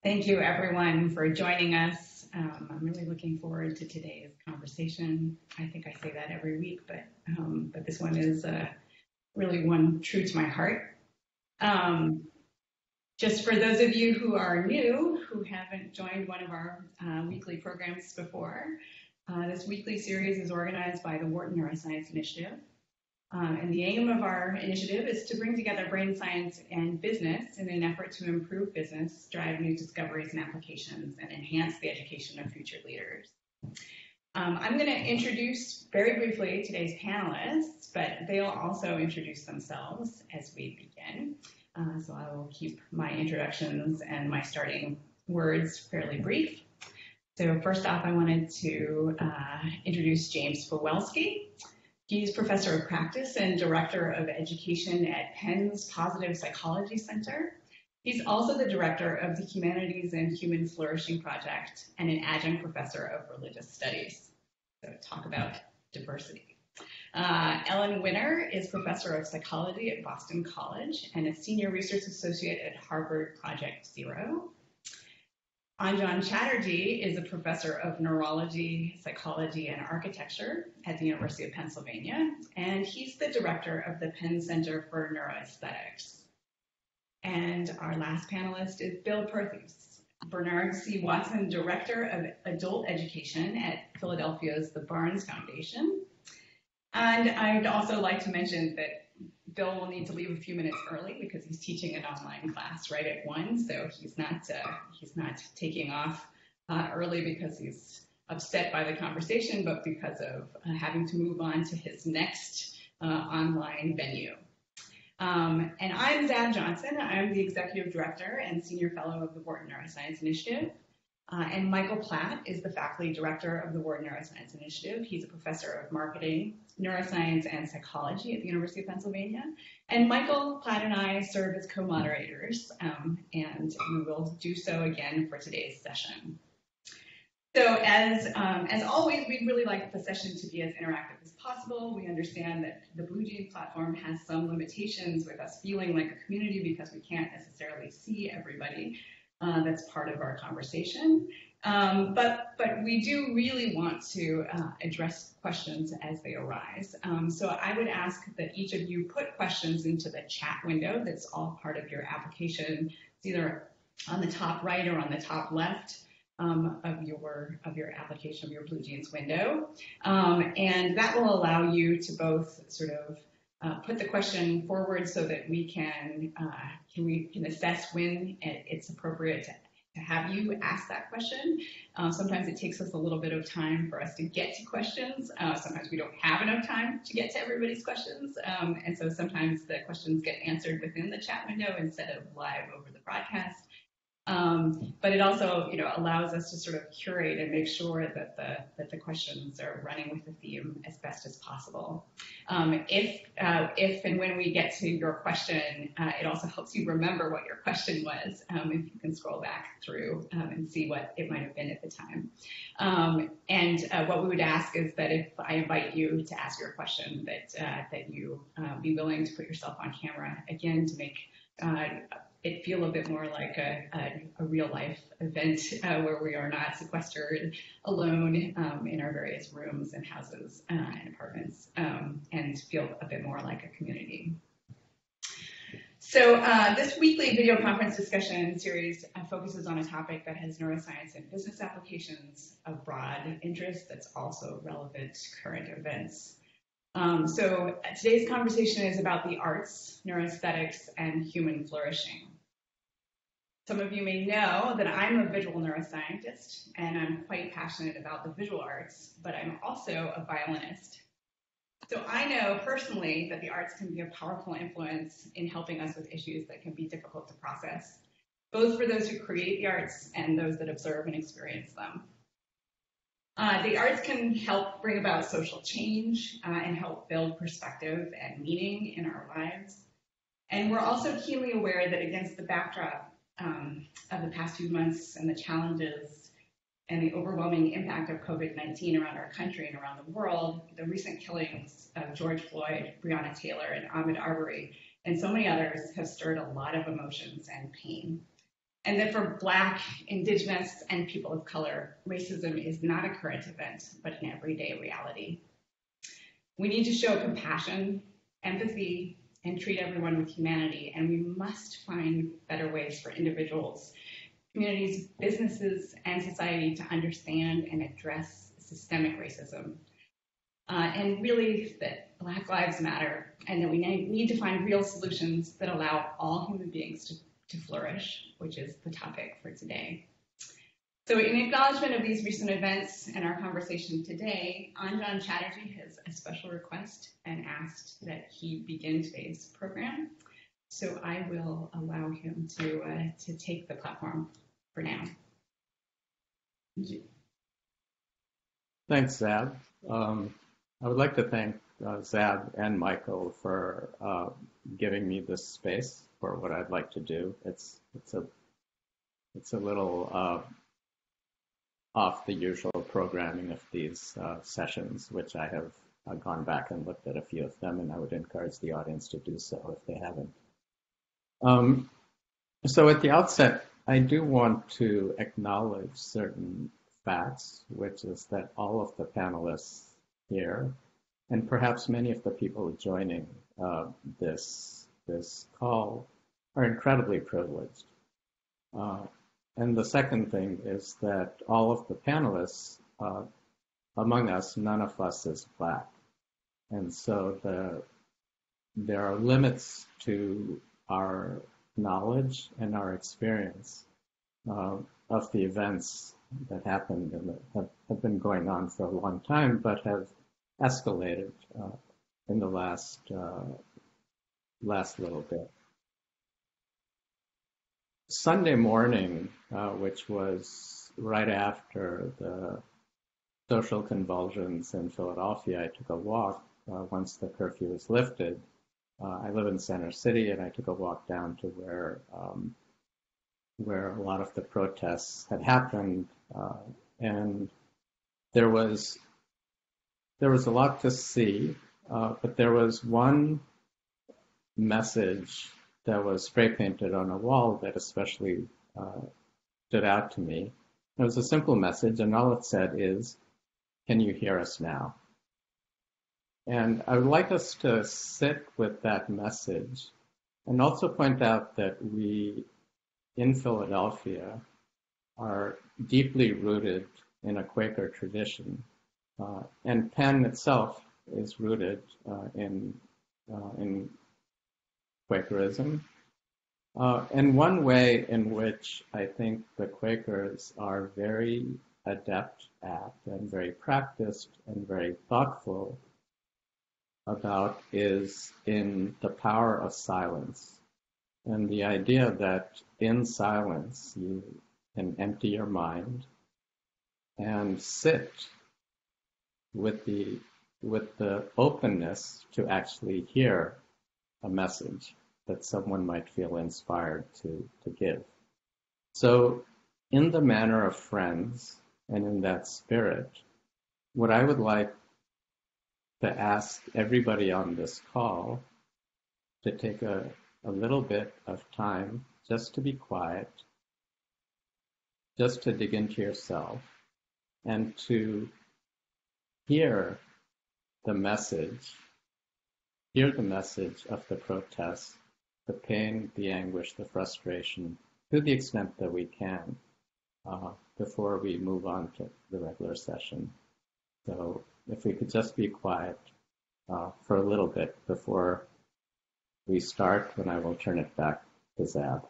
Thank you, everyone, for joining us. I'm really looking forward to today's conversation. I think I say that every week, but this one is really one true to my heart. Um, just for those of you who are new, who haven't joined one of our weekly programs before, this weekly series is organized by the Wharton Neuroscience Initiative. And the aim of our initiative is to bring together brain science and business in an effort to improve business, drive new discoveries and applications, and enhance the education of future leaders. I'm going to introduce very briefly today's panelists, but they'll also introduce themselves as we begin. So I will keep my introductions and my starting words fairly brief. So first off, I wanted to introduce James Fowelski. He's professor of practice and director of education at Penn's Positive Psychology Center. He's also the director of the Humanities and Human Flourishing Project and an adjunct professor of religious studies. So talk about diversity. Ellen Winner is professor of psychology at Boston College and a senior research associate at Harvard Project Zero. Anjan Chatterjee is a professor of neurology, psychology, and architecture at the University of Pennsylvania, and he's the director of the Penn Center for Neuroaesthetics. And our last panelist is Bill Percy, Bernard C. Watson Director of Adult Education at Philadelphia's The Barnes Foundation. And I'd also like to mention that Bill will need to leave a few minutes early because he's teaching an online class right at 1, so he's not taking off early because he's upset by the conversation, but because of having to move on to his next online venue. And I'm Zab Johnson. I'm the executive director and senior fellow of the Wharton Neuroscience Initiative. And Michael Platt is the faculty director of the Wharton Neuroscience Initiative. He's a professor of marketing, neuroscience, and psychology at the University of Pennsylvania. And Michael Platt and I serve as co-moderators, and we will do so again for today's session. So as always, we'd really like the session to be as interactive as possible. We understand that the Blue Jeans platform has some limitations with us feeling like a community because we can't necessarily see everybody. That's part of our conversation. But we do really want to address questions as they arise. So I would ask that each of you put questions into the chat window that's all part of your application. It's either on the top right or on the top left of your application, of your Blue Jeans window. And that will allow you to both sort of put the question forward so that we can assess when it's appropriate to have you ask that question. Sometimes it takes us a little bit of time for us to get to questions. Sometimes we don't have enough time to get to everybody's questions. And so sometimes the questions get answered within the chat window instead of live over the broadcast. But it also, allows us to sort of curate and make sure that the questions are running with the theme as best as possible. If and when we get to your question, it also helps you remember what your question was. If you can scroll back through and see what it might have been at the time. And what we would ask is that if I invite you to ask your question, that you be willing to put yourself on camera again to make it feel a bit more like a real life event where we are not sequestered alone in our various rooms and houses and apartments, and feel a bit more like a community. So this weekly video conference discussion series focuses on a topic that has neuroscience and business applications of broad interest that's also relevant to current events. So today's conversation is about the arts, neuroaesthetics, and human flourishing. Some of you may know that I'm a visual neuroscientist, and I'm quite passionate about the visual arts, but I'm also a violinist. So I know personally that the arts can be a powerful influence in helping us with issues that can be difficult to process, both for those who create the arts and those that observe and experience them. The arts can help bring about social change and help build perspective and meaning in our lives. And we're also keenly aware that against the backdrop of the past few months and the challenges and the overwhelming impact of COVID-19 around our country and around the world, the recent killings of George Floyd, Breonna Taylor, and Ahmaud Arbery, and so many others have stirred a lot of emotions and pain. and that for Black, Indigenous, and people of color, racism is not a current event, but an everyday reality. We need to show compassion, empathy, and treat everyone with humanity, and we must find better ways for individuals, communities, businesses, and society to understand and address systemic racism. And really that Black lives matter, and that we need to find real solutions that allow all human beings to flourish, which is the topic for today. So in acknowledgement of these recent events and our conversation today, Anjan Chatterjee has a special request and asked that he begin today's program. So I will allow him to take the platform for now. Thank you. Thanks, Zab. I would like to thank Zab and Michael for giving me this space for what I'd like to do. It's a little off the usual programming of these sessions, which I have gone back and looked at a few of them, and I would encourage the audience to do so if they haven't. So at the outset, I do want to acknowledge certain facts, which is that all of the panelists here, and perhaps many of the people joining this call, are incredibly privileged. And the second thing is that all of the panelists, among us, none of us is Black. And so there are limits to our knowledge and our experience of the events that happened and that have been going on for a long time, but have escalated in the last little bit. Sunday morning, which was right after the social convulsions in Philadelphia, I took a walk once the curfew was lifted. I live in Center City, and I took a walk down to where a lot of the protests had happened, and there was a lot to see, but there was one message that was spray painted on a wall that especially stood out to me. It was a simple message, and all it said is, "Can you hear us now?" And I would like us to sit with that message and also point out that we in Philadelphia are deeply rooted in a Quaker tradition, and Penn itself is rooted in Quakerism. And one way in which I think the Quakers are very adept at and very practiced and very thoughtful about is in the power of silence. And the idea that in silence you can empty your mind and sit with the openness to actually hear a message that someone might feel inspired to give. So in the manner of friends and in that spirit, what I would like to ask everybody on this call to take a little bit of time just to be quiet, just to dig into yourself, and to hear the message of the protest, the pain, the anguish, the frustration, to the extent that we can, before we move on to the regular session. So if we could just be quiet for a little bit before we start, when I will turn it back to Zab.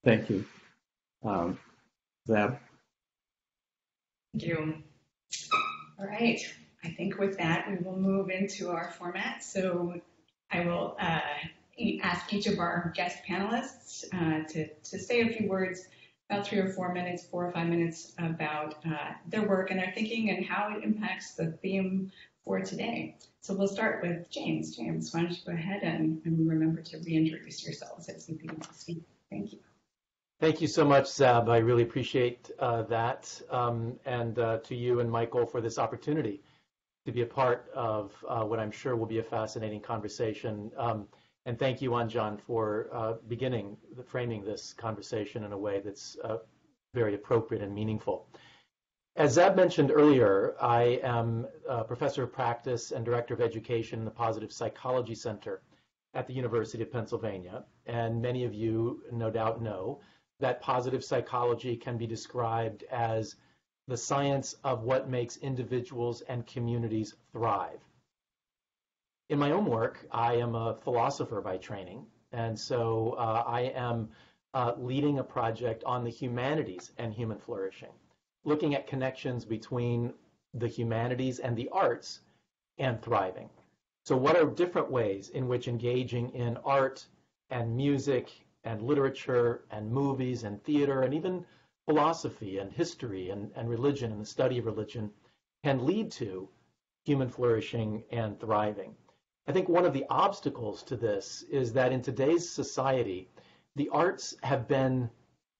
Thank you. Zeb? Thank you. All right. I think with that, we will move into our format. So I will ask each of our guest panelists to say a few words, about 3 or 4 minutes, 4 or 5 minutes, about their work and their thinking and how it impacts the theme for today. So we'll start with James. James, why don't you go ahead and remember to reintroduce yourselves as you begin to speak. Thank you. Thank you so much, Zab. I really appreciate that, and to you and Michael for this opportunity to be a part of what I'm sure will be a fascinating conversation. And thank you, Anjan, for framing this conversation in a way that's very appropriate and meaningful. As Zab mentioned earlier, I am a professor of practice and director of education in the Positive Psychology Center at the University of Pennsylvania. And many of you no doubt know that positive psychology can be described as the science of what makes individuals and communities thrive. In my own work, I am a philosopher by training, and so I am leading a project on the humanities and human flourishing, looking at connections between the humanities and the arts and thriving. So what are different ways in which engaging in art and music and literature and movies and theater and even philosophy and history and religion and the study of religion can lead to human flourishing and thriving? I think one of the obstacles to this is that in today's society, the arts have been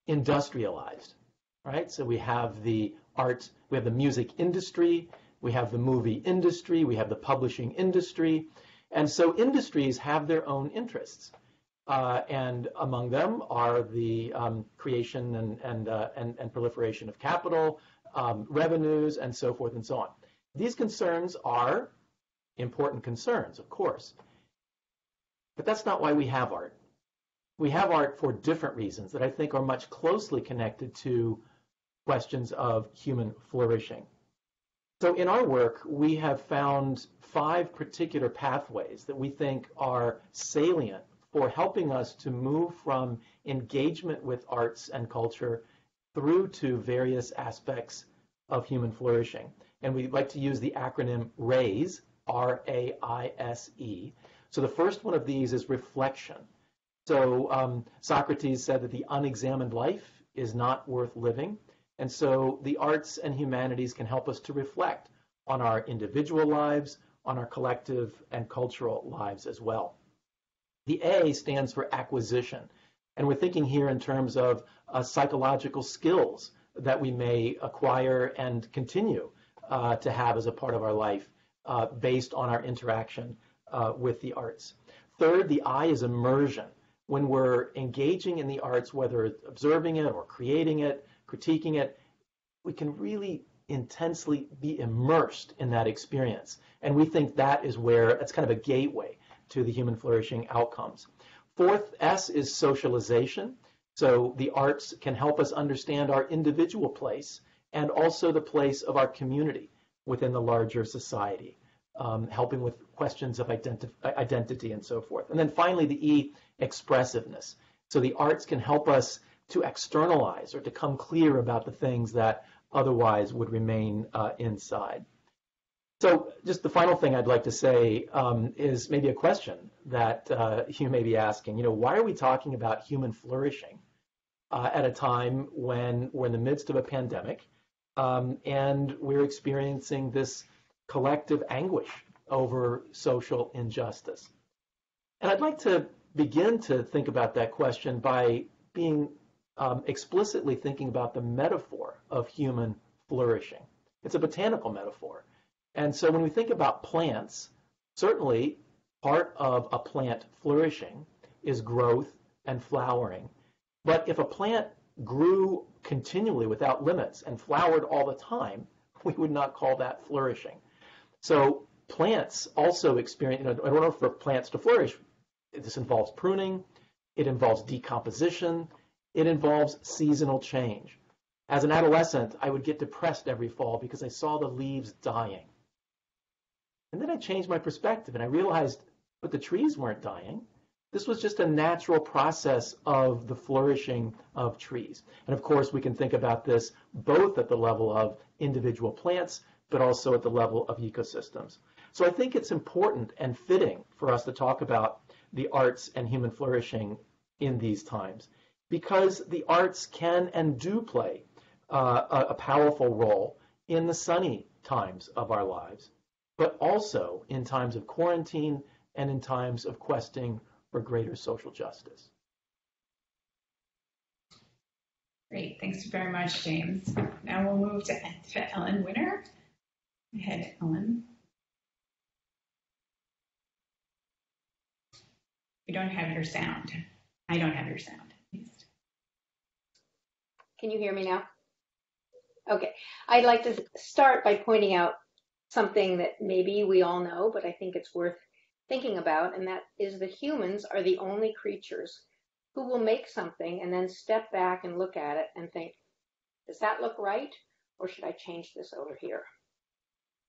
industrialized, right? So we have the art, we have the music industry, we have the movie industry, we have the publishing industry, and so industries have their own interests. And among them are the creation and proliferation of capital, revenues, and so forth and so on. These concerns are important concerns, of course, but that's not why we have art. We have art for different reasons that I think are much closely connected to questions of human flourishing. So in our work, we have found 5 particular pathways that we think are salient for helping us to move from engagement with arts and culture through to various aspects of human flourishing. And we like to use the acronym RAISE, R-A-I-S-E. So the first one of these is reflection. So Socrates said that the unexamined life is not worth living. And so the arts and humanities can help us to reflect on our individual lives, on our collective and cultural lives as well. The A stands for acquisition, and we're thinking here in terms of psychological skills that we may acquire and continue to have as a part of our life based on our interaction with the arts. Third, the I is immersion. When we're engaging in the arts, whether observing it or creating it, critiquing it, we can really intensely be immersed in that experience. And we think that is where it's kind of a gateway to the human flourishing outcomes. Fourth, S is socialization. So the arts can help us understand our individual place and also the place of our community within the larger society, helping with questions of identity and so forth. And then finally, the E, expressiveness. So the arts can help us to externalize or to come clear about the things that otherwise would remain inside. So just the final thing I'd like to say is maybe a question that you may be asking. Why are we talking about human flourishing at a time when we're in the midst of a pandemic and we're experiencing this collective anguish over social injustice? And I'd like to begin to think about that question by being explicitly thinking about the metaphor of human flourishing. It's a botanical metaphor. And so when we think about plants, certainly part of a plant flourishing is growth and flowering. But if a plant grew continually without limits and flowered all the time, we would not call that flourishing. So plants also experience, in order for plants to flourish, this involves pruning, it involves decomposition, it involves seasonal change. As an adolescent, I would get depressed every fall because I saw the leaves dying. And then I changed my perspective and I realized, but the trees weren't dying. This was just a natural process of the flourishing of trees. And of course, we can think about this both at the level of individual plants, but also at the level of ecosystems. So I think it's important and fitting for us to talk about the arts and human flourishing in these times, because the arts can and do play a powerful role in the sunny times of our lives, but also in times of quarantine and in times of questing for greater social justice. Great, thanks very much, James. Now we'll move to Ellen Winter. Go ahead, Ellen. You don't have your sound. I don't have your sound, at least. Can you hear me now? Okay. I'd like to start by pointing out something that maybe we all know, but I think it's worth thinking about, and that is that humans are the only creatures who will make something and then step back and look at it and think, does that look right? Or should I change this over here?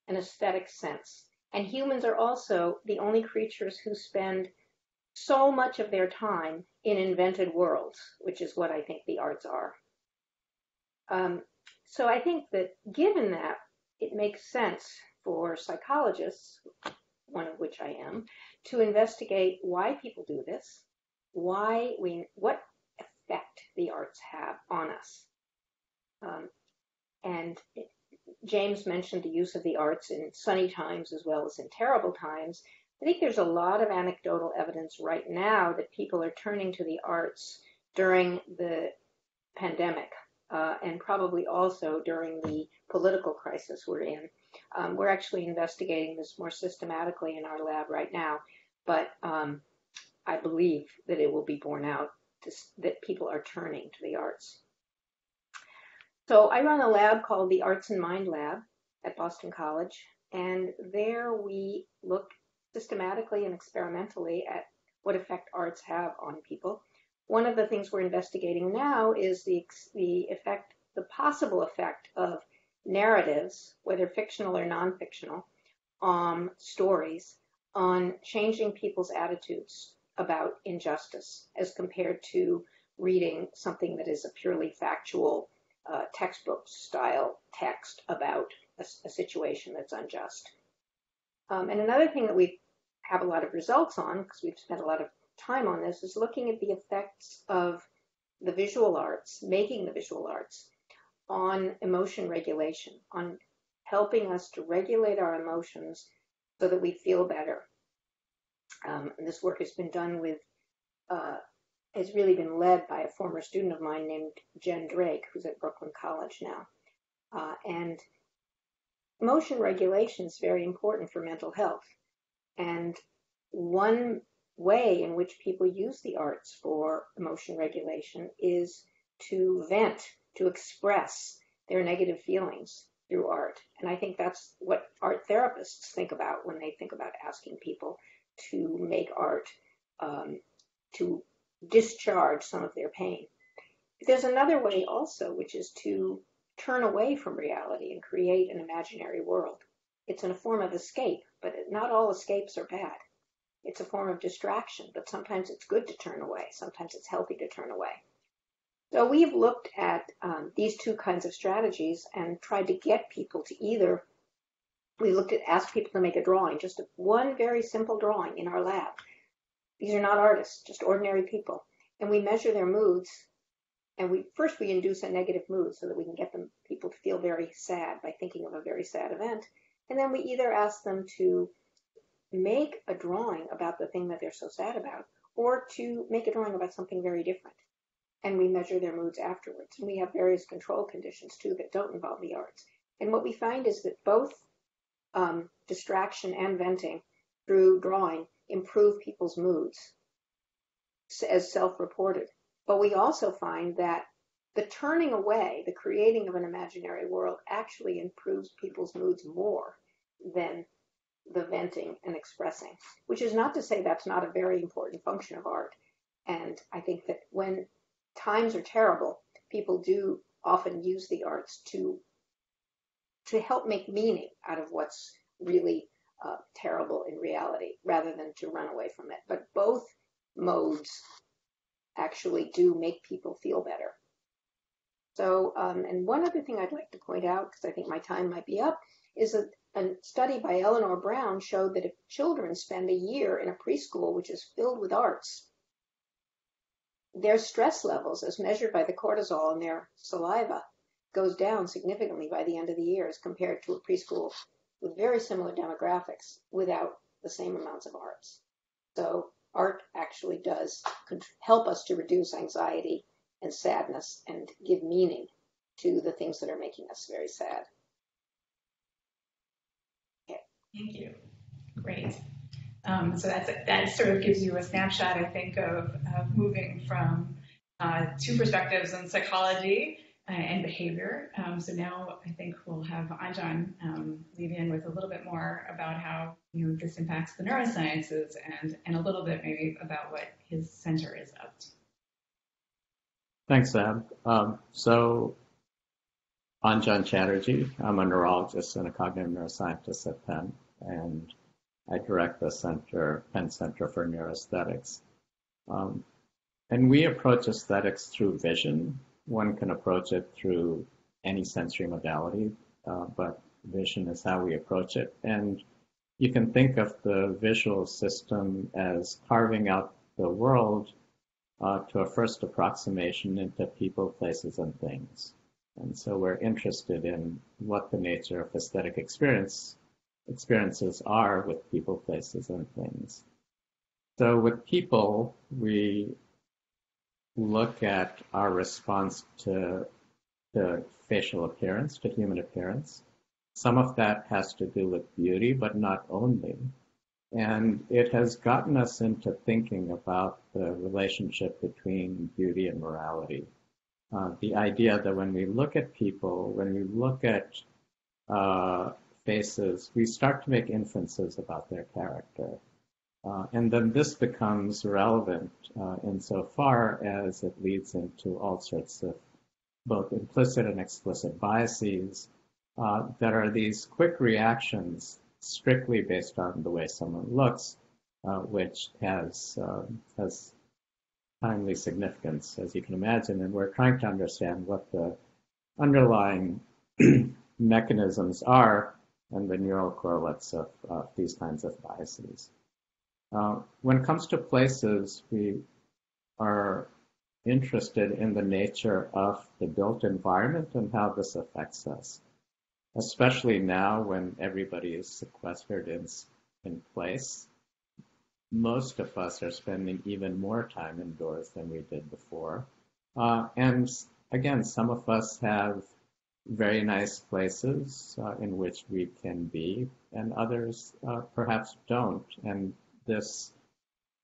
An aesthetic sense. And humans are also the only creatures who spend so much of their time in invented worlds, which is what I think the arts are. So I think that given that, it makes sense for psychologists, one of which I am, to investigate why people do this, what effect the arts have on us. And James mentioned the use of the arts in sunny times as well as in terrible times. I think there's a lot of anecdotal evidence right now that people are turning to the arts during the pandemic, and probably also during the political crisis we're in. We're actually investigating this more systematically in our lab right now, but I believe that it will be borne out that people are turning to the arts. So I run a lab called the Arts and Mind Lab at Boston College, and there we look systematically and experimentally at what effect arts have on people. One of the things we're investigating now is the possible effect of narratives, whether fictional or non-fictional, stories, on changing people's attitudes about injustice as compared to reading something that is a purely factual textbook style text about a situation that's unjust. And another thing that we have a lot of results on, because we've spent a lot of time on this, is looking at the effects of the visual arts, making the visual arts, on emotion regulation, on helping us to regulate our emotions so that we feel better. And this work has been done with, has really been led by a former student of mine named Jen Drake, who's at Brooklyn College now. And emotion regulation is very important for mental health. And one way in which people use the arts for emotion regulation is to vent, to express their negative feelings through art. And I think that's what art therapists think about when they think about asking people to make art, to discharge some of their pain. There's another way also, which is to turn away from reality and create an imaginary world. It's in a form of escape, but not all escapes are bad. It's a form of distraction, but sometimes it's good to turn away. Sometimes it's healthy to turn away. So we've looked at these two kinds of strategies and tried to get people to either, asked people to make a drawing, just one very simple drawing in our lab. These are not artists, just ordinary people. And we measure their moods, and we induce a negative mood so that we can get people to feel very sad by thinking of a very sad event. And then we either ask them to make a drawing about the thing that they're so sad about, or to make a drawing about something very different. And we measure their moods afterwards. And we have various control conditions too that don't involve the arts. And what we find is that both distraction and venting through drawing improve people's moods as self-reported. But we also find that the turning away, the creating of an imaginary world, actually improves people's moods more than the venting and expressing, which is not to say that's not a very important function of art. And I think that when times are terrible, people do often use the arts to help make meaning out of what's really terrible in reality, rather than to run away from it. But both modes actually do make people feel better. So, and one other thing I'd like to point out, because I think my time might be up, is a study by Eleanor Brown showed that if children spend a year in a preschool which is filled with arts, their stress levels, as measured by the cortisol in their saliva, goes down significantly by the end of the year as compared to a preschool with very similar demographics without the same amounts of arts. So art actually does help us to reduce anxiety and sadness and give meaning to the things that are making us very sad. Okay. Thank you. Great. So that sort of gives you a snapshot, I think, of moving from two perspectives on psychology and behavior. So now I think we'll have Anjan lead in with a little bit more about how this impacts the neurosciences and a little bit maybe about what his center is up to. Thanks, Ab. So Anjan Chatterjee. I'm a neurologist and a cognitive neuroscientist at Penn, and I direct the Penn Center for Neuroaesthetics. And we approach aesthetics through vision. One can approach it through any sensory modality, but vision is how we approach it. And you can think of the visual system as carving out the world to a first approximation into people, places, and things. And so we're interested in what the nature of aesthetic experiences are with people, places, and things. So with people, we look at our response to facial appearance, to human appearance. Some of that has to do with beauty, but not only. And it has gotten us into thinking about the relationship between beauty and morality. The idea that when we look at people, when we look at faces, we start to make inferences about their character. And then this becomes relevant insofar as it leads into all sorts of both implicit and explicit biases that are these quick reactions strictly based on the way someone looks, which has timely significance, as you can imagine. And we're trying to understand what the underlying mechanisms are and the neural correlates of these kinds of biases. When it comes to places, we are interested in the nature of the built environment and how this affects us, especially now when everybody is sequestered in place. Most of us are spending even more time indoors than we did before. And again, some of us have very nice places in which we can be, and others perhaps don't. And this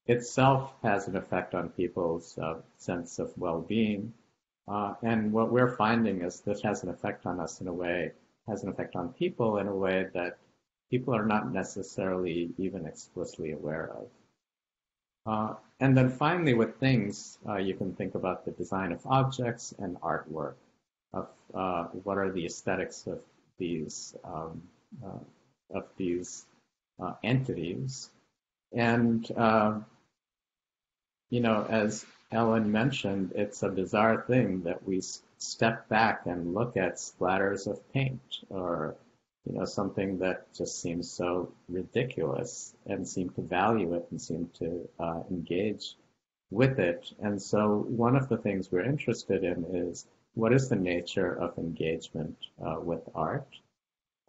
itself has an effect on people's sense of well-being. And what we're finding is this has an effect on us in a way, has an effect on people in a way that people are not necessarily even explicitly aware of. And then finally, with things, you can think about the design of objects and artwork, of what are the aesthetics of these entities. And, as Ellen mentioned, it's a bizarre thing that we step back and look at splatters of paint or something that just seems so ridiculous and seem to value it and seem to engage with it. And so one of the things we're interested in is what is the nature of engagement with art?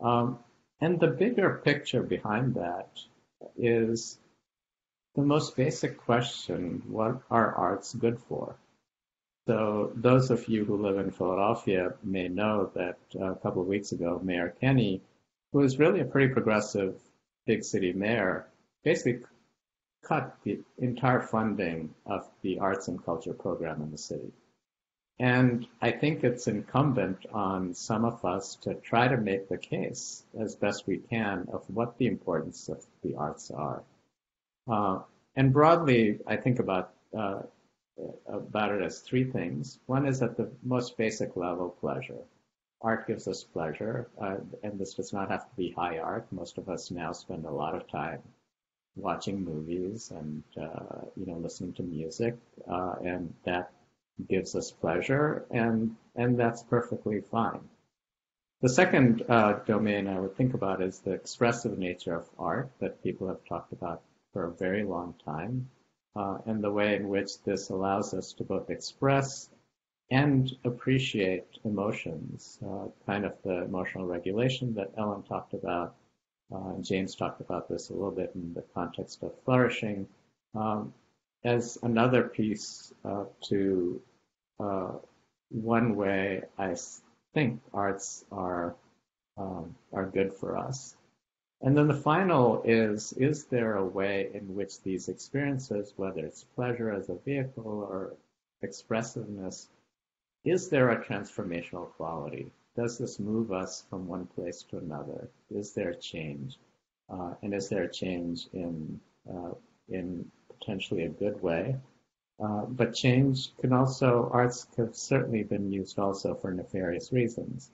And the bigger picture behind that is the most basic question: what are arts good for? So those of you who live in Philadelphia may know that a couple of weeks ago, Mayor Kenney, who is really a pretty progressive big city mayor, basically cut the entire funding of the arts and culture program in the city. And I think it's incumbent on some of us to try to make the case as best we can of what the importance of the arts are. And broadly, I think about it as three things. One is at the most basic level, pleasure. Art gives us pleasure, and this does not have to be high art. Most of us now spend a lot of time watching movies and listening to music, and that gives us pleasure, and that's perfectly fine. The second domain I would think about is the expressive nature of art that people have talked about for a very long time, and the way in which this allows us to both express and appreciate emotions, kind of the emotional regulation that Ellen talked about. And James talked about this a little bit in the context of flourishing, as another piece to one way I think arts are good for us. And then the final is there a way in which these experiences, whether it's pleasure as a vehicle or expressiveness, is there a transformational quality? Does this move us from one place to another? Is there a change? And is there a change in potentially a good way? But change can also, arts have certainly been used also for nefarious reasons.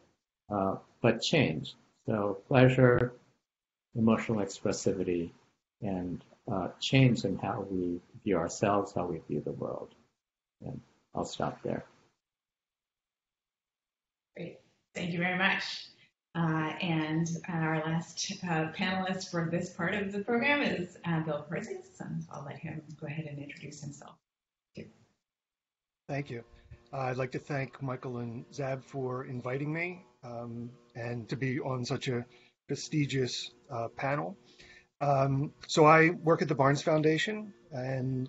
But change, so pleasure, emotional expressivity, and change in how we view ourselves, how we view the world. And I'll stop there. Great. Thank you very much. And our last panelist for this part of the program is Bill Percy. So I'll let him go ahead and introduce himself. Thank you. I'd like to thank Michael and Zab for inviting me and to be on such a prestigious panel. So I work at the Barnes Foundation, and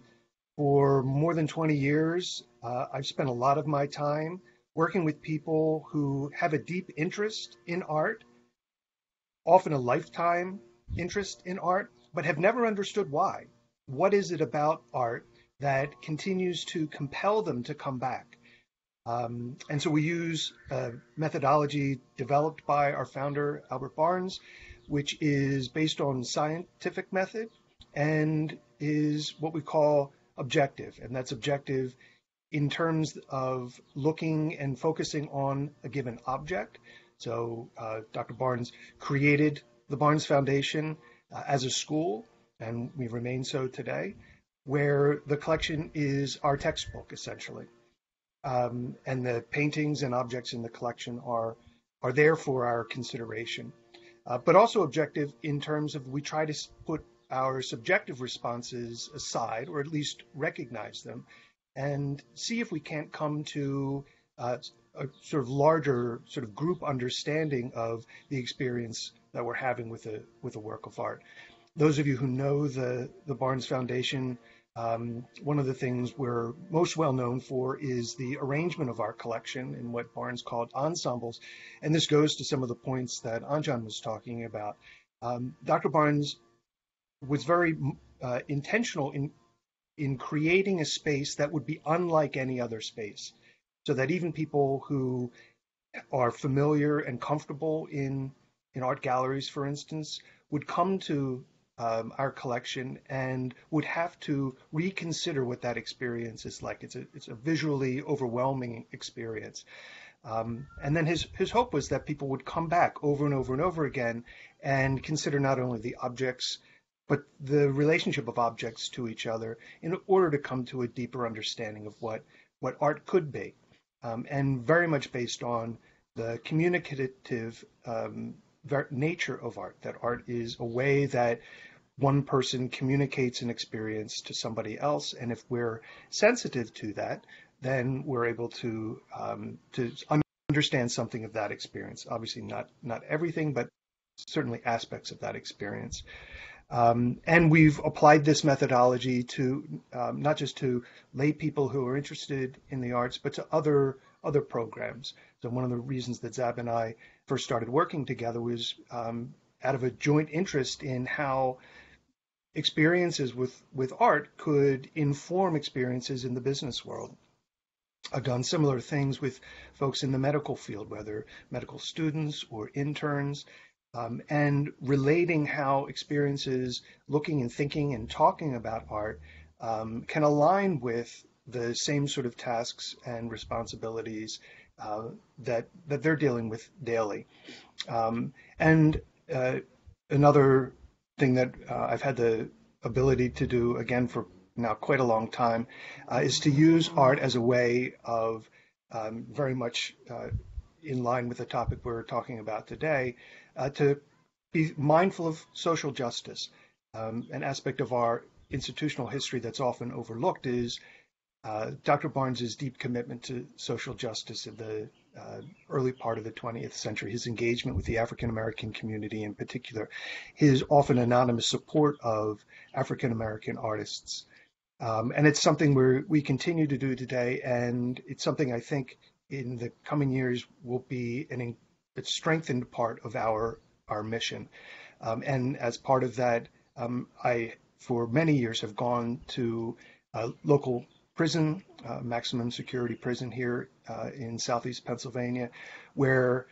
for more than 20 years, I've spent a lot of my time working with people who have a deep interest in art, often a lifetime interest in art, but have never understood why. What is it about art that continues to compel them to come back? And so we use a methodology developed by our founder, Albert Barnes, which is based on scientific method and is what we call objective. And that's objective in terms of looking and focusing on a given object. So Dr. Barnes created the Barnes Foundation as a school, and we remain so today, where the collection is our textbook, essentially. And the paintings and objects in the collection are there for our consideration. But also objective in terms of we try to put our subjective responses aside, or at least recognize them, and see if we can't come to a sort of larger sort of group understanding of the experience that we're having with a work of art. Those of you who know the Barnes Foundation, one of the things we're most well known for is the arrangement of our collection in what Barnes called ensembles. And this goes to some of the points that Anjan was talking about. Dr. Barnes was very intentional in creating a space that would be unlike any other space, so that even people who are familiar and comfortable in art galleries, for instance, would come to our collection and would have to reconsider what that experience is like. It's a visually overwhelming experience. And then his hope was that people would come back over and over and over again and consider not only the objects, but the relationship of objects to each other in order to come to a deeper understanding of what art could be. And very much based on the communicative nature of art, that art is a way that one person communicates an experience to somebody else. And if we're sensitive to that, then we're able to understand something of that experience. Obviously not everything, but certainly aspects of that experience. And we've applied this methodology to not just to lay people who are interested in the arts, but to other programs. So one of the reasons that Zab and I first started working together was out of a joint interest in how experiences with art could inform experiences in the business world. I've done similar things with folks in the medical field, whether medical students or interns, and relating how experiences looking and thinking and talking about art can align with the same sort of tasks and responsibilities that they're dealing with daily. And another thing that I've had the ability to do, again, for now quite a long time, is to use art as a way of very much in line with the topic we're talking about today, to be mindful of social justice. An aspect of our institutional history that's often overlooked is Dr. Barnes's deep commitment to social justice in the early part of the 20th century, his engagement with the African American community in particular, his often anonymous support of African American artists. And it's something we continue to do today, and it's something I think in the coming years will be a strengthened part of our mission. And as part of that, I, for many years, have gone to local prison, maximum security prison here in Southeast Pennsylvania, where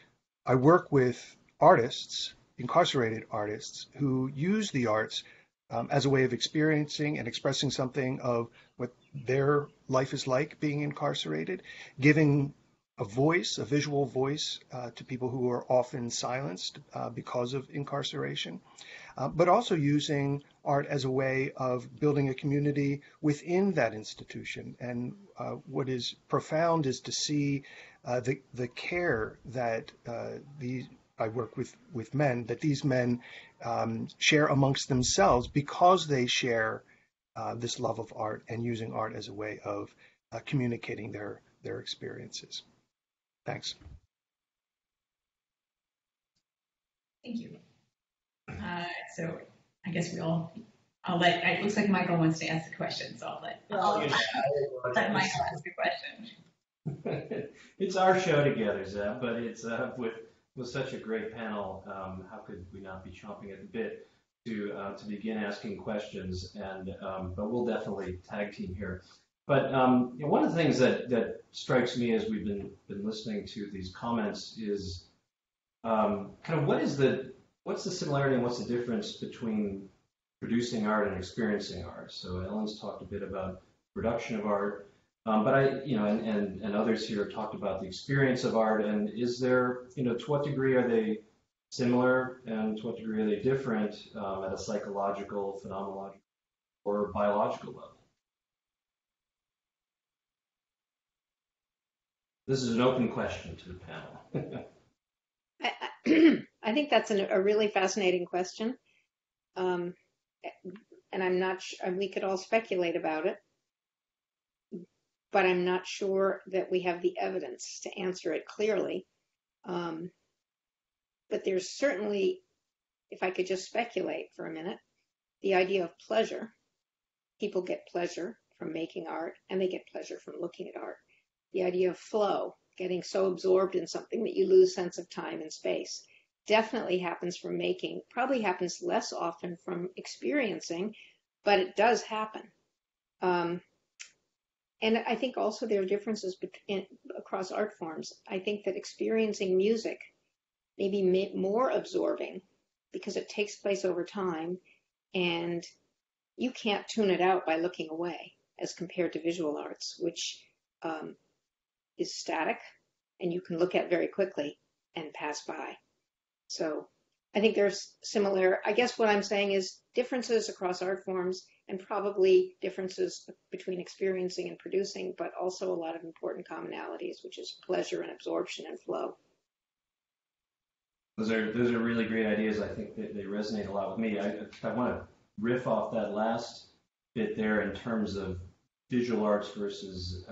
I work with artists, incarcerated artists, who use the arts as a way of experiencing and expressing something of what their life is like being incarcerated, giving a voice, a visual voice, to people who are often silenced because of incarceration, but also using art as a way of building a community within that institution. And what is profound is to see the care that I work with men, that these men share amongst themselves because they share this love of art and using art as a way of communicating their experiences. Thanks. Thank you. So I guess it looks like Michael wants to ask a question, so I'll let Michael ask a question. It's our show together, Zeb, but it's with such a great panel. How could we not be chomping at the bit to begin asking questions? And but we'll definitely tag team here. But one of the things that strikes me as we've been listening to these comments is kind of what's the similarity and what's the difference between producing art and experiencing art? So Ellen's talked a bit about production of art, but and others here talked about the experience of art. And is there, to what degree are they similar, and to what degree are they different at a psychological, phenomenological, or biological level? This is an open question to the panel. I think that's a really fascinating question. And I'm not sure, we could all speculate about it, but I'm not sure that we have the evidence to answer it clearly. But there's certainly, if I could just speculate for a minute, the idea of pleasure. People get pleasure from making art, and they get pleasure from looking at art. The idea of flow, getting so absorbed in something that you lose sense of time and space, definitely happens from making, probably happens less often from experiencing, but it does happen. And I think also there are differences across art forms. I think that experiencing music may be more absorbing because it takes place over time, and you can't tune it out by looking away as compared to visual arts, which is static and you can look at very quickly and pass by. So I think there's similar, I guess what I'm saying is differences across art forms and probably differences between experiencing and producing, but also a lot of important commonalities, which is pleasure and absorption and flow. Those are really great ideas. I think that they resonate a lot with me. I want to riff off that last bit there in terms of visual arts versus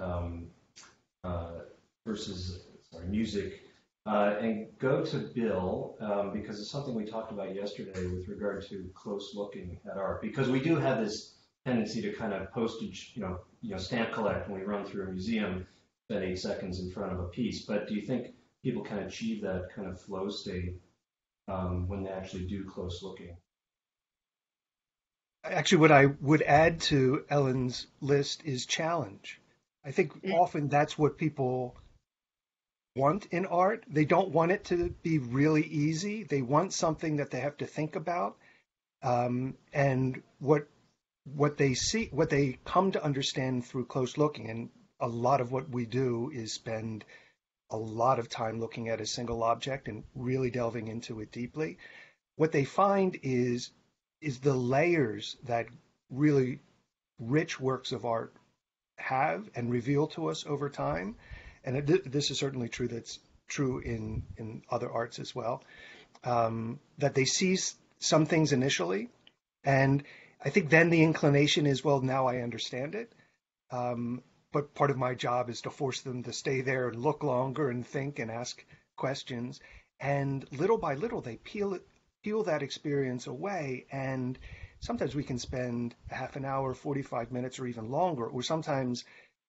music, and go to Bill because it's something we talked about yesterday with regard to close looking at art. Because we do have this tendency to kind of postage, stamp collect when we run through a museum, spend 8 seconds in front of a piece. But do you think people can achieve that kind of flow state when they actually do close looking? Actually, what I would add to Ellen's list is challenge. I think often that's what people want in art. They don't want it to be really easy. They want something that they have to think about. And what they come to understand through close looking, and a lot of what we do is spend a lot of time looking at a single object and really delving into it deeply. What they find is the layers that really rich works of art have and reveal to us over time. And this is certainly true. That's true in other arts as well. That they see some things initially, and I think then the inclination is, well, now I understand it. But part of my job is to force them to stay there and look longer and think and ask questions. And little by little, they peel that experience away. And sometimes we can spend half an hour, 45 minutes, or even longer, or sometimes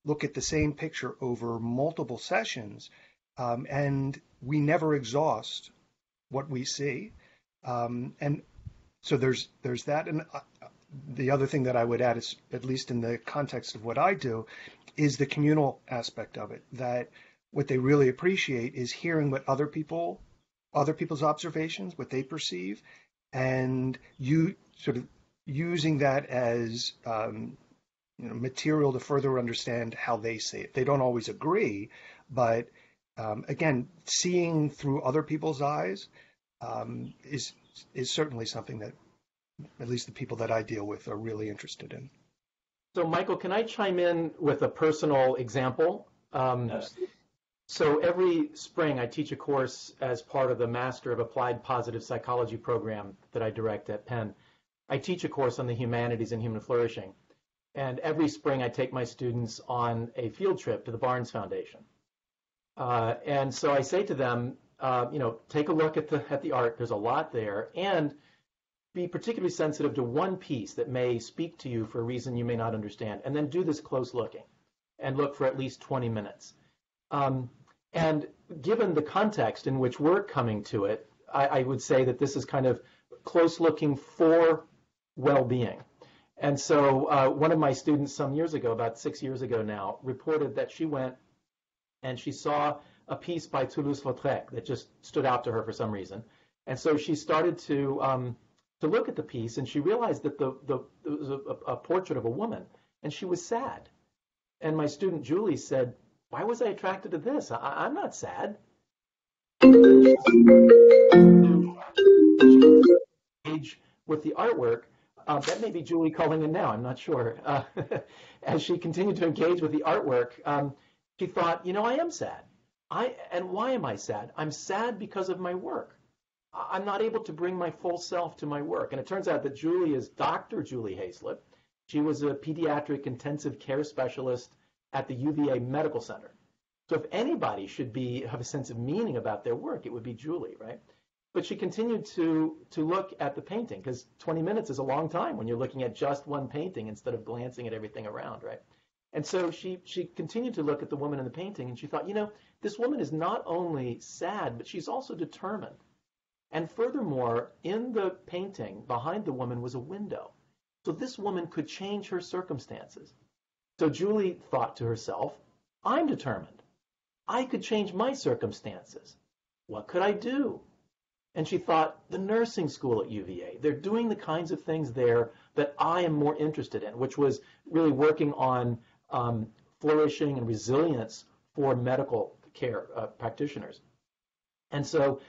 look at the same picture over multiple sessions, and we never exhaust what we see. And so there's that. And the other thing that I would add is, at least in the context of what I do, is the communal aspect of it. That what they really appreciate is hearing what other people's observations, what they perceive, and you sort of using that as material to further understand how they see it. They don't always agree, but again, seeing through other people's eyes is certainly something that at least the people that I deal with are really interested in. So, Michael, can I chime in with a personal example? Absolutely. So every spring I teach a course as part of the Master of Applied Positive Psychology program that I direct at Penn. I teach a course on the humanities and human flourishing. And every spring I take my students on a field trip to the Barnes Foundation. And so I say to them, take a look at the art. There's a lot there. And be particularly sensitive to one piece that may speak to you for a reason you may not understand. And then do this close looking and look for at least 20 minutes. And given the context in which we're coming to it, I would say that this is kind of close looking for well-being. And so one of my students some years ago, about 6 years ago now, reported that she went and she saw a piece by Toulouse-Lautrec that just stood out to her for some reason. And so she started to look at the piece, and she realized that it was a portrait of a woman, and she was sad. And my student Julie said, "Why was I attracted to this? I'm not sad." Engage with the artwork. That may be Julie calling in now, I'm not sure. As she continued to engage with the artwork, she thought, I am sad. And why am I sad? I'm sad because of my work. I'm not able to bring my full self to my work. And it turns out that Julie is Dr. Julie Hayslip. She was a pediatric intensive care specialist at the UVA Medical Center. So if anybody should have a sense of meaning about their work, it would be Julie, right? But she continued to look at the painting, because 20 minutes is a long time when you're looking at just one painting instead of glancing at everything around, right? And so she continued to look at the woman in the painting, and she thought, this woman is not only sad, but she's also determined. And furthermore, in the painting, behind the woman was a window. So this woman could change her circumstances. So Julie thought to herself, I'm determined. I could change my circumstances. What could I do? And she thought, the nursing school at UVA, they're doing the kinds of things there that I am more interested in, which was really working on flourishing and resilience for medical care practitioners. And so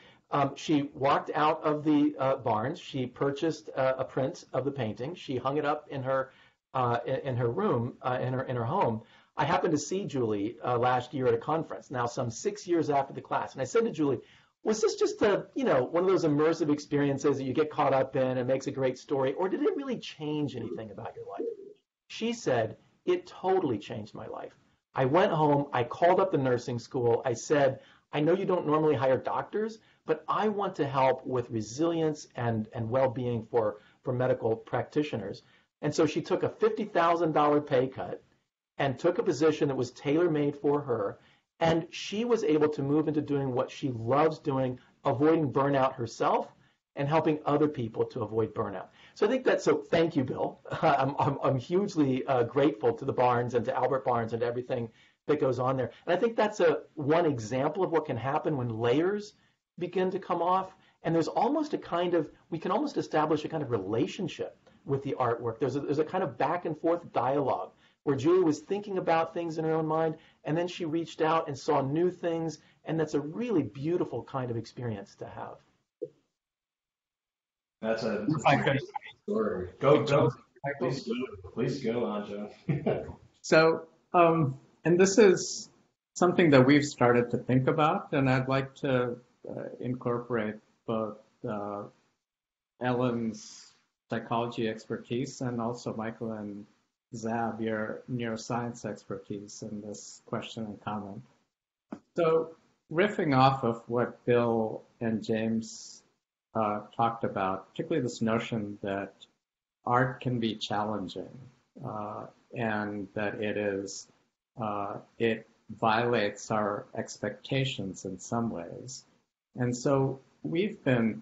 she walked out of the Barnes. She purchased a print of the painting. She hung it up in her room, in her home. I happened to see Julie last year at a conference, now some 6 years after the class. And I said to Julie, was this just one of those immersive experiences that you get caught up in and makes a great story, or did it really change anything about your life? She said, it totally changed my life. I went home, I called up the nursing school, I said, I know you don't normally hire doctors, but I want to help with resilience and well-being for medical practitioners. And so she took a $50,000 pay cut and took a position that was tailor-made for her, and she was able to move into doing what she loves doing, avoiding burnout herself and helping other people to avoid burnout. So I think thank you, Bill. I'm hugely grateful to the Barnes and to Albert Barnes and to everything that goes on there. And I think that's one example of what can happen when layers begin to come off. And there's almost we can almost establish a kind of relationship with the artwork. There's a kind of back and forth dialogue where Julie was thinking about things in her own mind, and then she reached out and saw new things, and that's a really beautiful kind of experience to have. That's a great story. Go. Michael? Please go on, Joe. So, and this is something that we've started to think about, and I'd like to incorporate both Ellen's psychology expertise and also Michael and Zab, your neuroscience expertise in this question and comment. So, riffing off of what Bill and James talked about, particularly this notion that art can be challenging and that it violates our expectations in some ways. And so we've been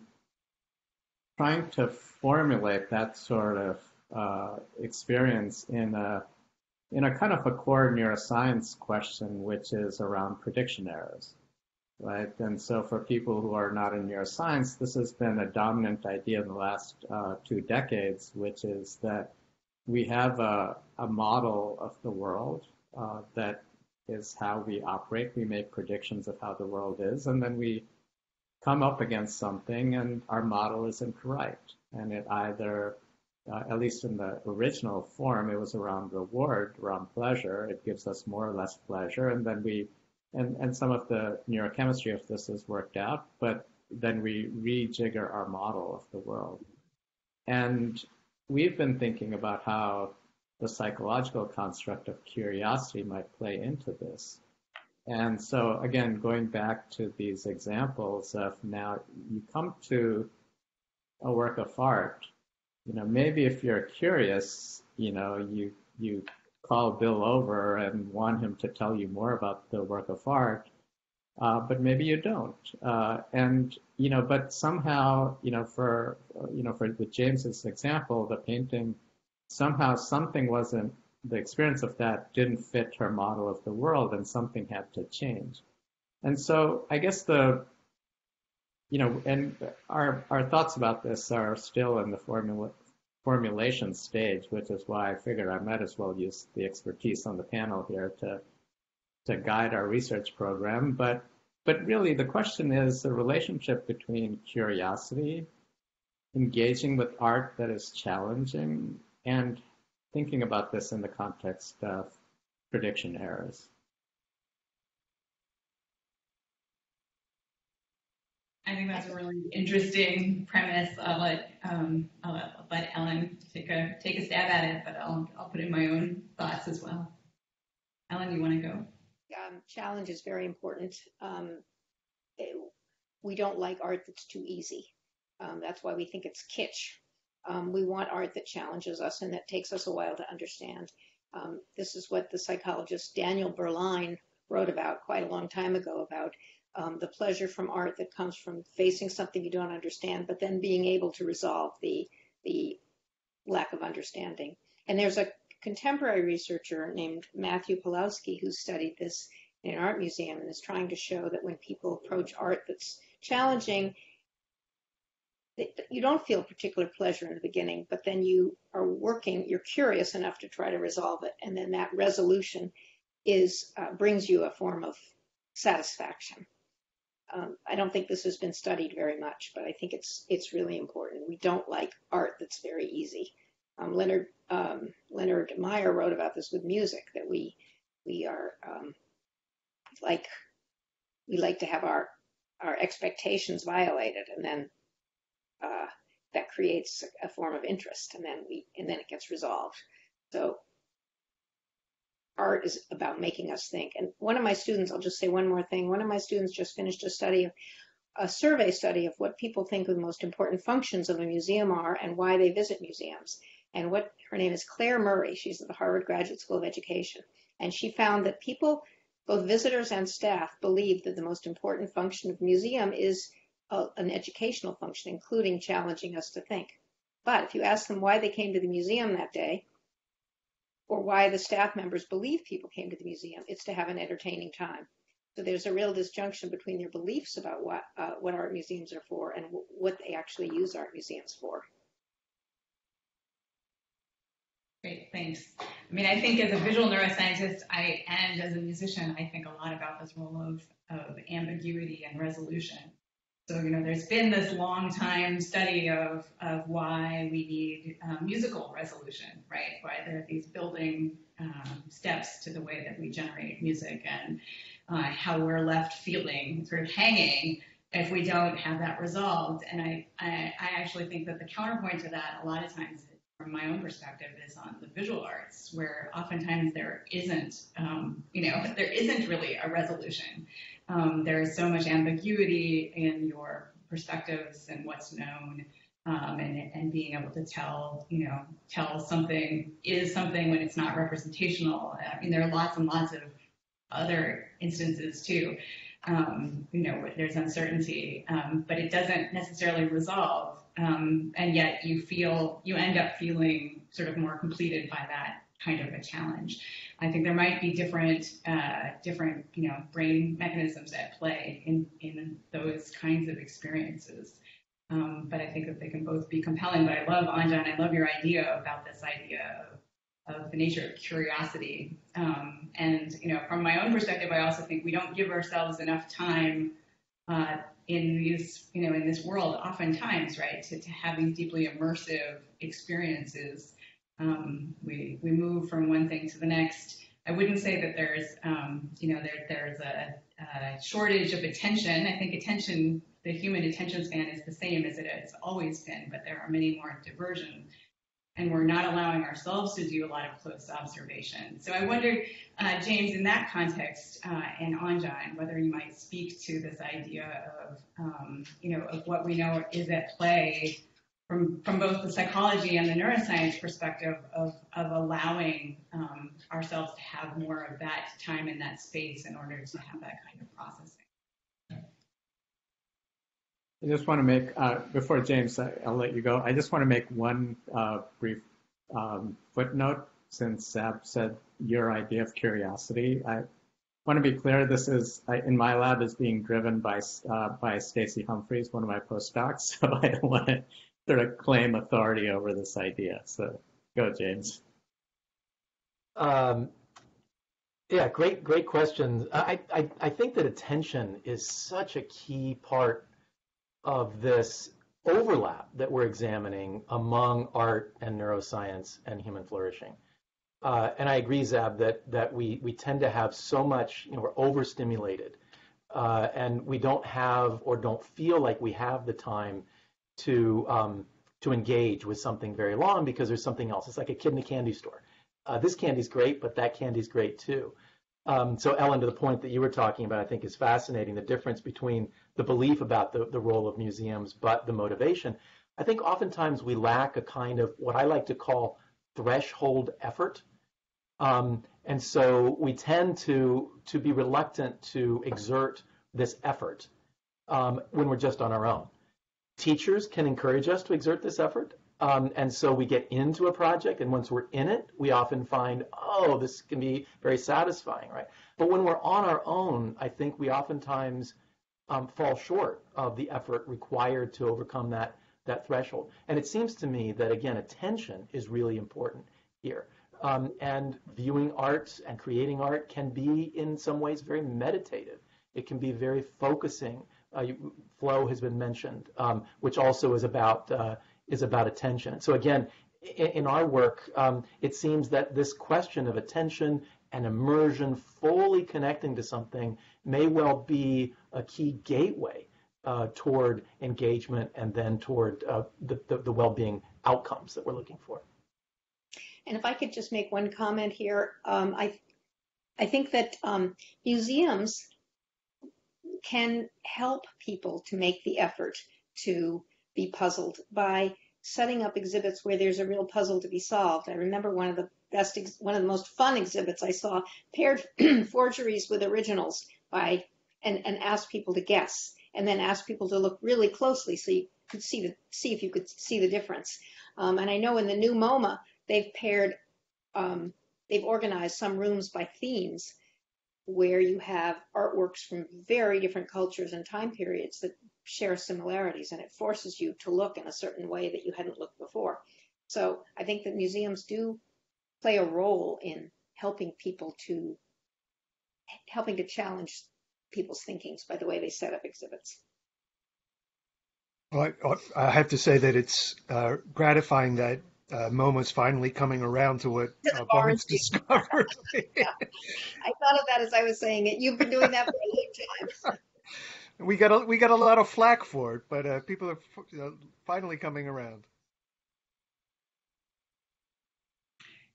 trying to formulate that sort of experience in a kind of a core neuroscience question, which is around prediction errors, right? And so for people who are not in neuroscience, this has been a dominant idea in the last 2 decades, which is that we have a model of the world that is how we operate. We make predictions of how the world is, and then we come up against something and our model is incorrect. And it either, at least in the original form, it was around reward, around pleasure. It gives us more or less pleasure. And then and some of the neurochemistry of this is worked out, but then we rejigger our model of the world. And we've been thinking about how the psychological construct of curiosity might play into this. And so, again, going back to these examples of now you come to a work of art, maybe if you're curious, you call Bill over and want him to tell you more about the work of art, but maybe you don't. But somehow, for with James's example, the painting, somehow something wasn't, the experience of that didn't fit her model of the world, and something had to change. And so I guess and our thoughts about this are still in the formulation stage, which is why I figured I might as well use the expertise on the panel here to guide our research program. But really the question is the relationship between curiosity, engaging with art that is challenging, and thinking about this in the context of prediction errors. I think that's a really interesting premise. I'll let Ellen take a stab at it, but I'll put in my own thoughts as well. Ellen, you want to go? Challenge is very important. We don't like art that's too easy. That's why we think it's kitsch. We want art that challenges us and that takes us a while to understand. This is what the psychologist Daniel Berline wrote about quite a long time ago, about the pleasure from art that comes from facing something you don't understand, but then being able to resolve the lack of understanding. And there's a contemporary researcher named Matthew Fowelski who studied this in an art museum and is trying to show that when people approach art that's challenging, you don't feel particular pleasure in the beginning, but then you're curious enough to try to resolve it, and then that resolution brings you a form of satisfaction. I don't think this has been studied very much, but I think it's really important. We don't like art that's very easy. Leonard Meyer wrote about this with music, that we are we like to have our expectations violated, and then that creates a form of interest, and then it gets resolved. So art is about making us think. And one of my students, I'll just say one more thing. One of my students just finished a survey study of what people think the most important functions of a museum are and why they visit museums. And her name is Claire Murray. She's at the Harvard Graduate School of Education. And she found that people, both visitors and staff, believe that the most important function of a museum is an educational function, including challenging us to think. But if you ask them why they came to the museum that day, or why the staff members believe people came to the museum, it's to have an entertaining time. So there's a real disjunction between their beliefs about what art museums are for and what they actually use art museums for. Great, thanks. I mean, I think as a visual neuroscientist and as a musician, I think a lot about this role of ambiguity and resolution. So, there's been this long time study of why we need musical resolution, right? Why there are these building steps to the way that we generate music, and how we're left feeling sort of hanging if we don't have that resolved. And I actually think that the counterpoint to that, a lot of times, from my own perspective, is on the visual arts, where oftentimes there isn't, there isn't really a resolution. There is so much ambiguity in your perspectives and what's known, and being able to tell something is something when it's not representational. I mean, there are lots and lots of other instances too. Where there's uncertainty, but it doesn't necessarily resolve, and yet you end up feeling sort of more completed by that kind of a challenge. I think there might be different brain mechanisms at play in those kinds of experiences. But I think that they can both be compelling. But I love, Anjan, I love your idea about this idea of the nature of curiosity. And from my own perspective, I also think we don't give ourselves enough time in this world, oftentimes, right, to have these deeply immersive experiences. We move from one thing to the next. I wouldn't say that there's there's a shortage of attention. I think the human attention span is the same as it has always been, but there are many more diversions. And we're not allowing ourselves to do a lot of close observation. So I wondered, James, in that context, and Anjan, whether you might speak to this idea of what we know is at play from both the psychology and the neuroscience perspective of allowing ourselves to have more of that time in that space in order to have that kind of processing. I just want to make, before James, I'll let you go, I just want to make one brief footnote, since Zab said your idea of curiosity. I want to be clear, this is, in my lab, is being driven by Stacey Humphreys, one of my postdocs, so I don't want to sort of claim authority over this idea. So go, James. Yeah, great question. I think that attention is such a key part of this overlap that we're examining among art and neuroscience and human flourishing. And I agree, Zab, that we tend to have so much, we're overstimulated, and we don't have or don't feel like we have the time to engage with something very long because there's something else. It's like a kid in a candy store. This candy's great, but that candy's great too. So Ellen, to the point that you were talking about, I think is fascinating, the difference between the belief about the role of museums, but the motivation. I think oftentimes we lack a kind of what I like to call threshold effort. And so we tend to be reluctant to exert this effort when we're just on our own. Teachers can encourage us to exert this effort. And so we get into a project, and once we're in it, we often find, oh, this can be very satisfying, right? But when we're on our own, I think we oftentimes fall short of the effort required to overcome that threshold. And it seems to me that, again, attention is really important here. And viewing art and creating art can be, in some ways, very meditative. It can be very focusing. Flow has been mentioned, which also is about attention. So again, in our work, it seems that this question of attention and immersion, fully connecting to something, may well be a key gateway toward engagement and then toward the well-being outcomes that we're looking for. And if I could just make one comment here, I think that museums can help people to make the effort to be puzzled by setting up exhibits where there's a real puzzle to be solved. I remember one of the most fun exhibits I saw paired forgeries with originals and asked people to guess, and then asked people to look really closely so you could see if you could see the difference. And I know in the new MoMA they've organized some rooms by themes, where you have artworks from very different cultures and time periods that share similarities, and it forces you to look in a certain way that you hadn't looked before. So I think that museums do play a role in helping to challenge people's thinkings by the way they set up exhibits. Well, I have to say that it's gratifying that MoMA's finally coming around to what To the Barnes Barnes. discovered. Yeah, I thought of that as I was saying it. You've been doing that for a long time. We got a lot of flack for it, but people are finally coming around.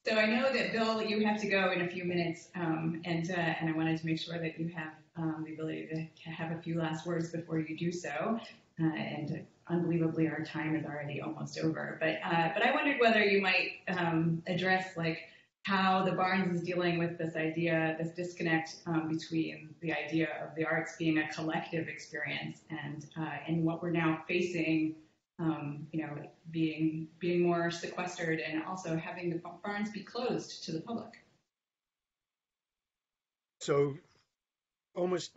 So I know that Bill, you have to go in a few minutes, and I wanted to make sure that you have the ability to have a few last words before you do so. And unbelievably, our time is already almost over. But I wondered whether you might address like how the Barnes is dealing with this idea, this disconnect between the idea of the arts being a collective experience and what we're now facing. Being more sequestered and also having the Barnes be closed to the public. So almost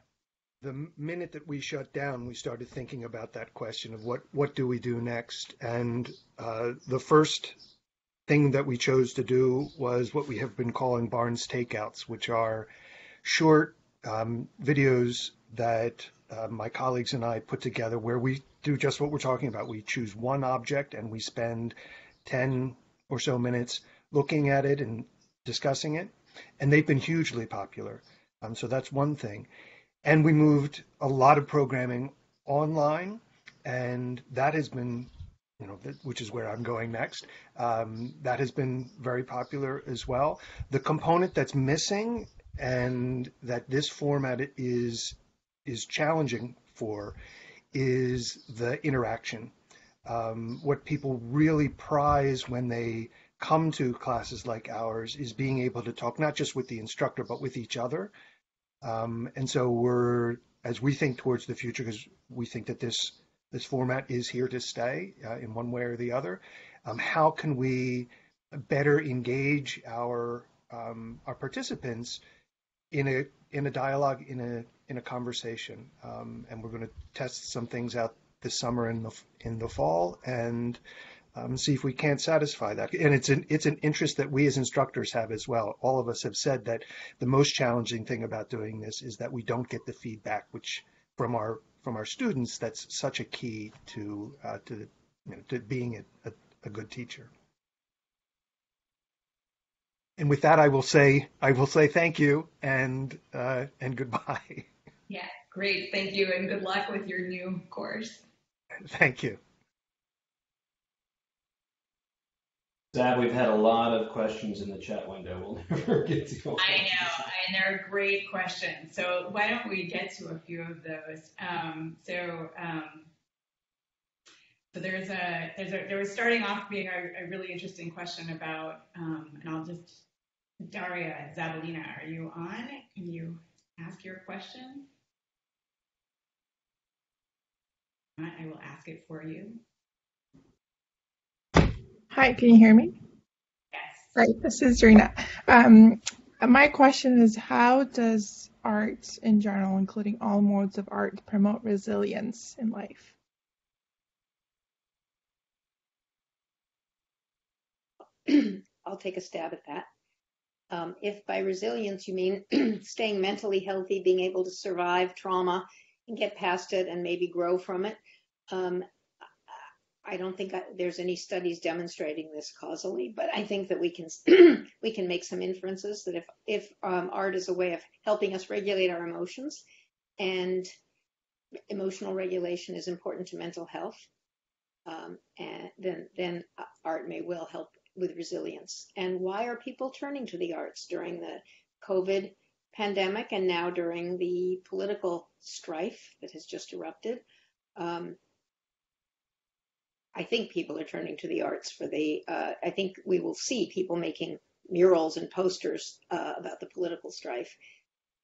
the minute that we shut down, we started thinking about that question of what do we do next? And the first thing that we chose to do was what we have been calling Barnes Takeouts, which are short videos that my colleagues and I put together where we do just what we're talking about. We choose one object and we spend 10 or so minutes looking at it and discussing it. And they've been hugely popular. So that's one thing. And we moved a lot of programming online, and that has been, which is where I'm going next. That has been very popular as well. The component that's missing and that this format is challenging for is the interaction. What people really prize when they come to classes like ours is being able to talk not just with the instructor but with each other. And so as we think towards the future, because we think that this format is here to stay in one way or the other, how can we better engage our participants in a dialogue, in a conversation, and we're going to test some things out this summer in the fall and see if we can't satisfy that. And it's an interest that we as instructors have as well. All of us have said that the most challenging thing about doing this is that we don't get the feedback, which from our students, that's such a key to being a good teacher. And with that, I will say thank you and goodbye. Yeah, great. Thank you, and good luck with your new course. Thank you. Zab, we've had a lot of questions in the chat window. We'll never get to all. I know, and they're great questions. So why don't we get to a few of those? So there was starting off being a really interesting question about, and I'll just, Daria Zabalina, are you on? Can you ask your question? I will ask it for you. Hi, can you hear me? Yes. Right, this is Rena. My question is, how does art in general, including all modes of art, promote resilience in life? I'll take a stab at that. If by resilience you mean staying mentally healthy, being able to survive trauma and get past it and maybe grow from it, I don't think there's any studies demonstrating this causally, but I think that we can make some inferences that if art is a way of helping us regulate our emotions, and emotional regulation is important to mental health, and then art may well help with resilience. And why are people turning to the arts during the COVID pandemic and now during the political strife that has just erupted? I think people are turning to the arts for I think we will see people making murals and posters about the political strife.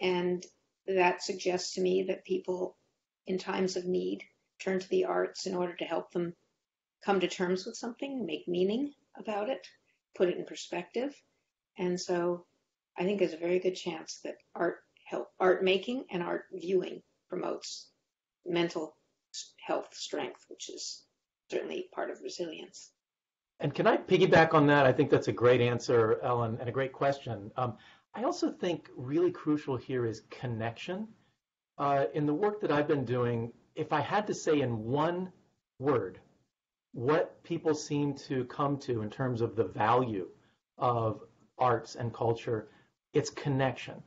And that suggests to me that people in times of need turn to the arts in order to help them come to terms with something, make meaning about it, put it in perspective. And so I think there's a very good chance that art making and art viewing promotes mental health strength, which is certainly part of resilience. And can I piggyback on that? I think that's a great answer, Ellen, and a great question. I also think really crucial here is connection. In the work that I've been doing, if I had to say in one word, what people seem to come to in terms of the value of arts and culture, it's connection.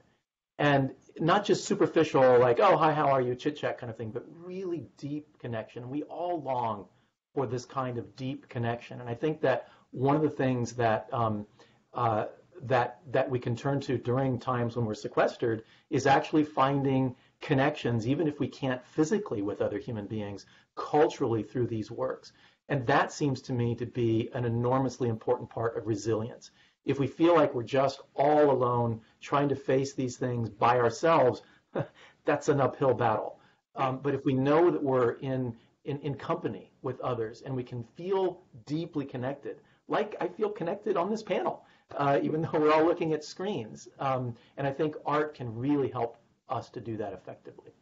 And not just superficial, like, oh, hi, how are you, chit chat kind of thing, but really deep connection. We all long for this kind of deep connection. And I think that one of the things that that we can turn to during times when we're sequestered is actually finding connections, even if we can't physically with other human beings, culturally through these works. And that seems to me to be an enormously important part of resilience. If we feel like we're just all alone trying to face these things by ourselves, that's an uphill battle. But if we know that we're in company with others and we can feel deeply connected, like I feel connected on this panel, even though we're all looking at screens. And I think art can really help us to do that effectively.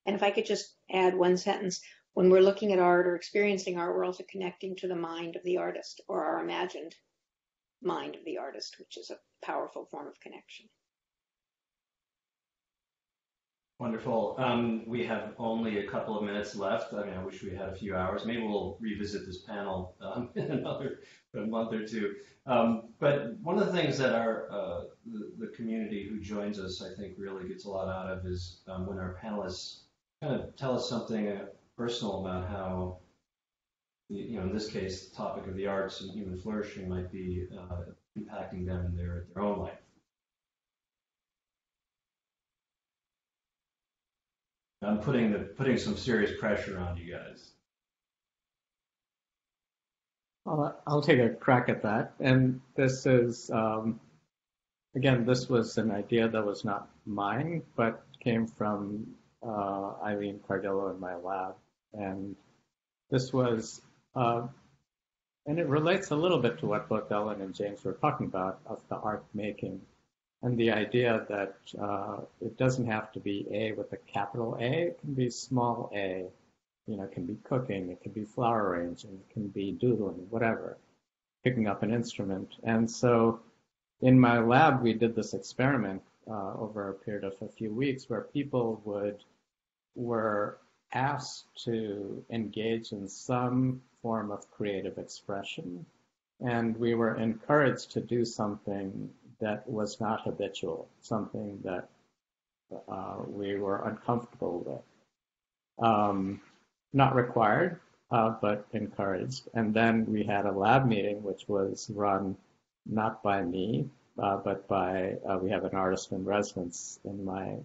And if I could just add one sentence, when we're looking at art or experiencing art, we're also connecting to the mind of the artist, or our imagined mind of the artist, which is a powerful form of connection. Wonderful. We have only a couple of minutes left. I mean, I wish we had a few hours. Maybe we'll revisit this panel in another month or two. But one of the things that our the community who joins us, I think, really gets a lot out of is when our panelists kind of tell us something personal about how, you know, in this case, the topic of the arts and human flourishing might be impacting them in their own life. I'm putting some serious pressure on you guys. I'll take a crack at that. And this is, again, this was an idea that was not mine, but came from Eileen Cardillo in my lab. And this was, and it relates a little bit to what both Ellen and James were talking about of the art making. And the idea that it doesn't have to be A with a capital A, it can be small a. You know, it can be cooking, it can be flower arranging, it can be doodling, whatever, picking up an instrument. And so in my lab, we did this experiment over a period of a few weeks where people were asked to engage in some form of creative expression. And we were encouraged to do something that was not habitual, something that we were uncomfortable with. Not required, but encouraged. And then we had a lab meeting, which was run not by me, but by, we have an artist in residence in my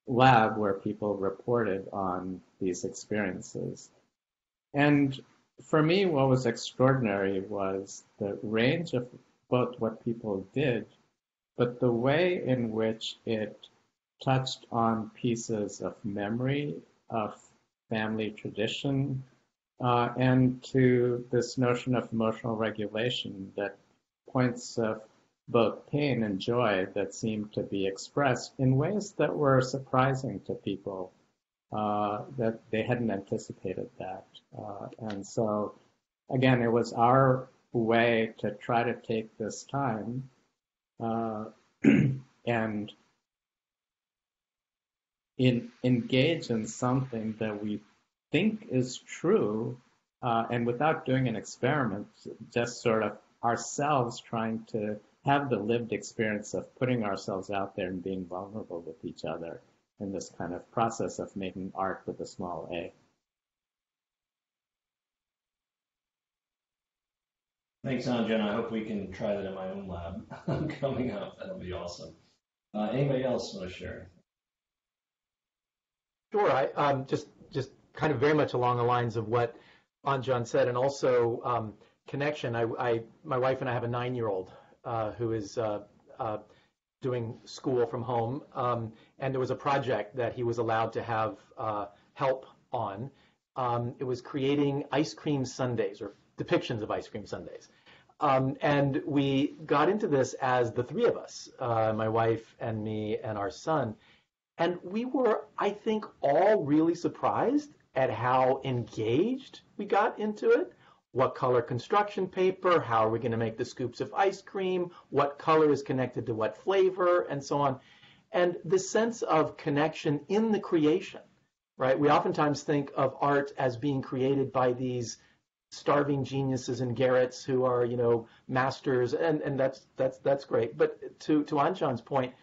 lab where people reported on these experiences. And for me, what was extraordinary was the range of both what people did, but the way in which it touched on pieces of memory, of family tradition, and to this notion of emotional regulation, that points of both pain and joy that seemed to be expressed in ways that were surprising to people, that they hadn't anticipated that. And so, again, it was our way to try to take this time and engage in something that we think is true, and without doing an experiment, just sort of ourselves trying to have the lived experience of putting ourselves out there and being vulnerable with each other in this kind of process of making art with a small a. Thanks, Anja. I hope we can try that in my own lab coming up. That'll be awesome. Anybody else want to share? Sure. I just kind of very much along the lines of what Anjan said, and also connection. My wife and I have a 9-year-old who is doing school from home, and there was a project that he was allowed to have help on. It was creating ice cream sundaes, or depictions of ice cream sundaes. And we got into this as the three of us, my wife and me and our son. And we were, I think, all really surprised at how engaged we got into it. What color construction paper, how are we going to make the scoops of ice cream, what color is connected to what flavor, and so on. And the sense of connection in the creation right? We oftentimes think of art as being created by these starving geniuses in garrets who are, masters, and that's great. But to Anshan's point,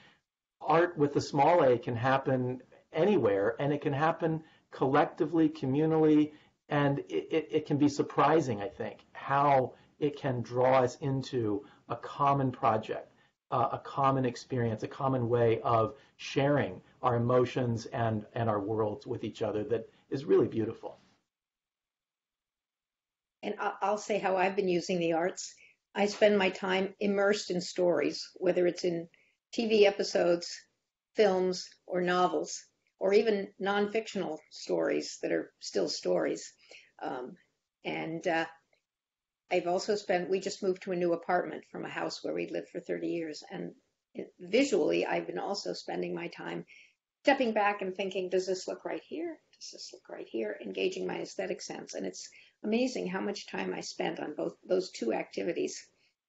art with a small a can happen anywhere, and it can happen collectively, communally, and it can be surprising, I think, how it can draw us into a common project, a common experience, a common way of sharing our emotions and our worlds with each other that is really beautiful. And I'll say how I've been using the arts. I spend my time immersed in stories, whether it's in TV episodes, films, or novels, or even non-fictional stories that are still stories. And I've also we just moved to a new apartment from a house where we'd lived for 30 years. And visually, I've been also spending my time stepping back and thinking, does this look right here? Does this look right here? Engaging my aesthetic sense. And it's amazing how much time I spent on both those two activities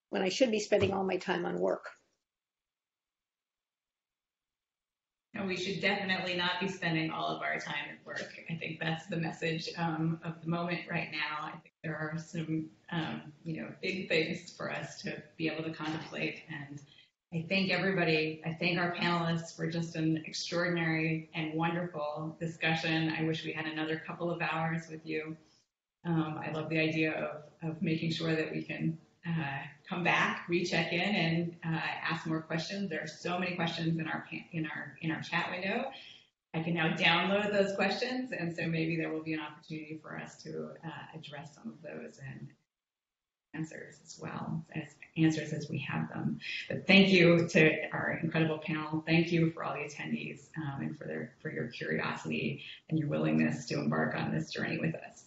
when I should be spending all my time on work. And we should definitely not be spending all of our time at work. I think that's the message of the moment right now. I think there are some, big things for us to be able to contemplate. And I thank everybody. I thank our panelists for just an extraordinary and wonderful discussion. I wish we had another couple of hours with you. I love the idea of making sure that we can come back, recheck in, and ask more questions. There are so many questions in our chat window. I can now download those questions, and so maybe there will be an opportunity for us to address some of those and answers as well, answers as we have them. But thank you to our incredible panel. Thank you for all the attendees and for your curiosity and your willingness to embark on this journey with us.